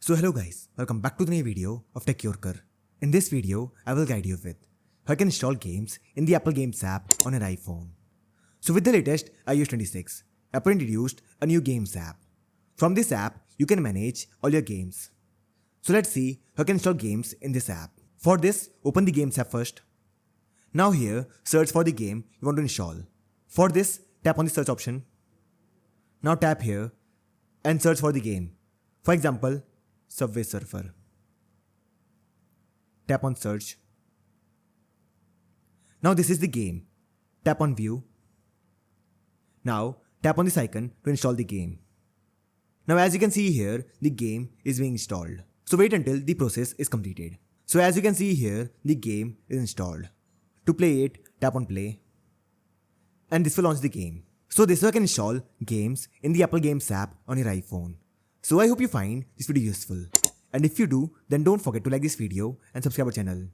So hello guys, welcome back to the new video of Tech Yorker. In this video, I will guide you with how you can install games in the Apple Games app on your iPhone. So with the latest iOS 26, Apple introduced a new Games app. From this app, you can manage all your games. So let's see how you can install games in this app. For this, open the Games app first. Now here, search for the game you want to install. For this, tap on the search option. Now tap here and search for the game. For example, Subway Surfer. Tap on search. Now this is the game. Tap on view. Now tap on this icon to install the game. Now as you can see here, the game is being installed. So wait until the process is completed. So as you can see here, the game is installed. To play it, tap on play. And this will launch the game. So this way you can install games in the Apple Games app on your iPhone. So I hope you find this video useful. And if you do, then don't forget to like this video and subscribe our channel.